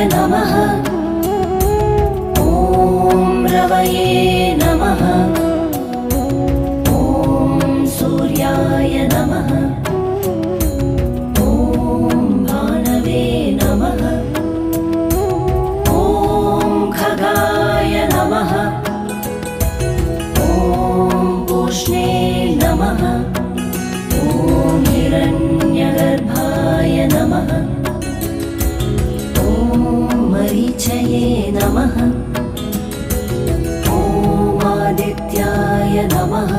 नमः। ॐ रवये नमः। ॐ सूर्याय नमः। ॐ भानवे नमः। ॐ खगाय नमः। ॐ पूष्णे नमः। ॐ हिरण्यगर्भाय नमः। ॐ मरीचये नमः। ॐ आदित्याय नमः।